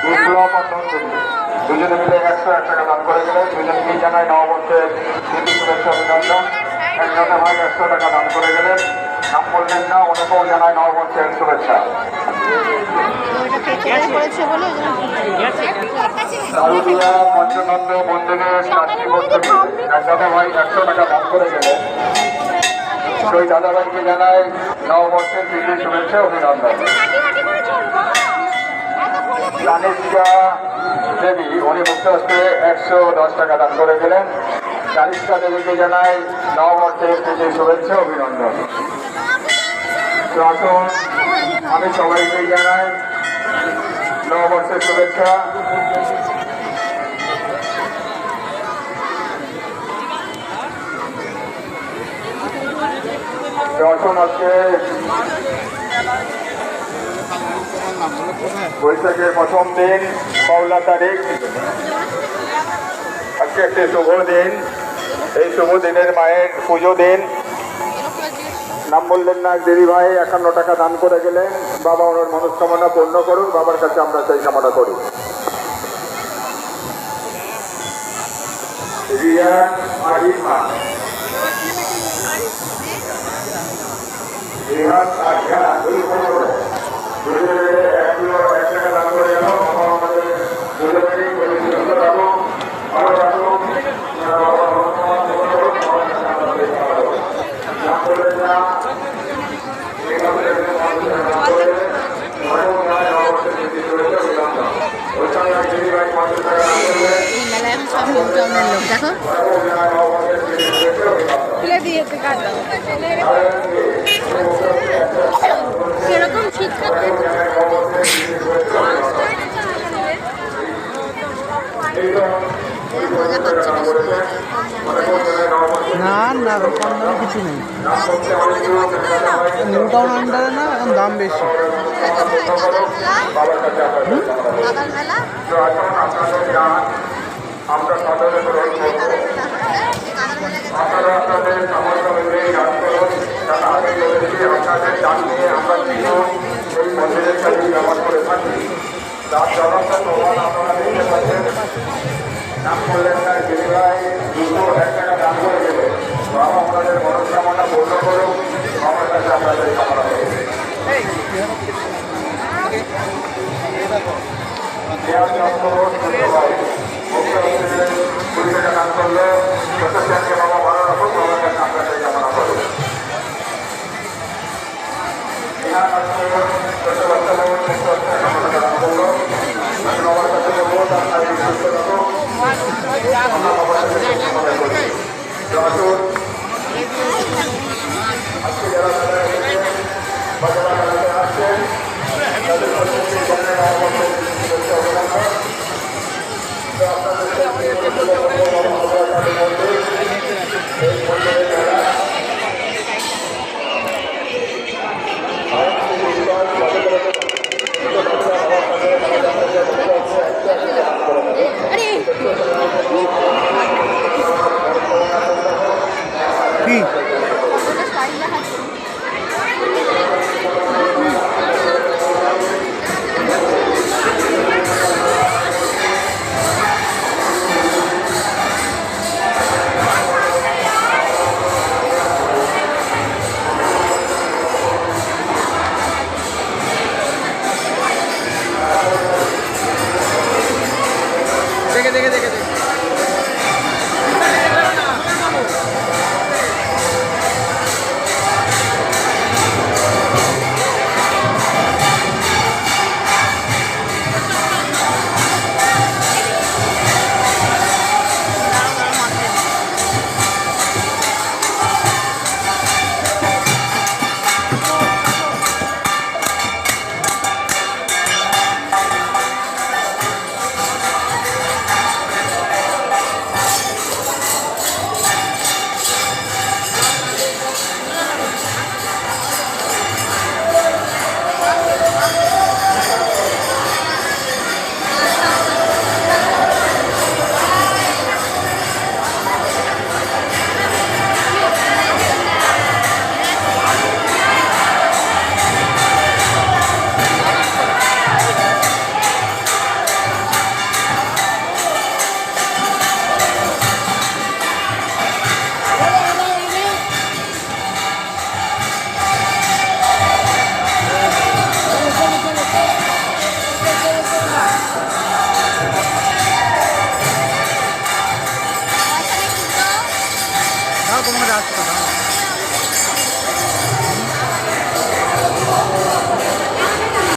বিপ্লব আর নন্দিনী দুজনে মিলে 101 টাকা দান করে গেলেন। দুজনকেই জানাই নববর্ষের প্রীতি শুভেচ্ছা অভিনন্দন। একসাথে ভাই 100 টাকা দান করে গেলেন, নাম বললেন না, ওনাকেও জানাই নববর্ষের শুভেচ্ছা। দারুদিয়া পঞ্চনন্দ মন্দিরের ট্রাস্টি বন্ধুকে একসাথে ভাই 100 টাকা দান করে গেলেন। সেই দাদাভাইকে জানাই নববর্ষের প্রীতি শুভেচ্ছা অভিনন্দন। জানিকা দেবী উনি মুক্ত হস্তে 110 টাকা দান করে গেলেন। জানিকা দেবীকে জানাই নববর্ষের প্রীতি শুভেচ্ছা অভিনন্দন। তো আসুন আমি সবাইকে জানাই নববর্ষের শুভেচ্ছা। আসুন আজকে বৈশাখের প্রথম দিন, 16 তারিখ। আজকে একটি শুভ দিন। এই শুভ দিনের মায়ের পুজো দিন। নাম বললেন না দিদি ভাই 51 টাকা দান করে গেলেন। বাবা ওনার মনস্কামনা পূর্ণ করুন, বাবার কাছে আমরা সেই কামনা করি। রিয়া আরিফা রিহাত আরিফা 1 টাকা দান করে গেল। আমাদের দুজনেরই পরিচিত রাখো, ভালো রাখো। সেরকম শীতকাল না না কম দামে কিছু নেই। নিউ টাউন আন্ডারে না, এখন দাম বেশি। আমরা সাধারণ আপনারা আপনাদের সামর্থ্য অনুযায়ী দান করুন। যারা আগে বলেছি আপনাদের দান নিয়ে আমরা কিন্তু এই মন্দিরের কাছে ব্যবহার করে থাকি। তার জনতা প্রমাণ আপনারা দেখতে পাচ্ছেন। নাম করলেন না দিদিভাই 201 টাকা দান করে দেবে। বাবা আপনাদের মনস্কামনা পূর্ণ করুন, আমার কাছে আপনাদের কামনা করুন। দান করলে প্রত্যেককে বাবা ভালো রাখুন, বাবার কাছে আমরা সেই কামনা করুন। বাবার কাছে বলবো আপনার সুস্থ রাখুন, আমরা বাবার কাছে কামনা করি। আসুন আজকে যারা বা যারা আসছেন তাদের কি রকমের রাস্তা দাম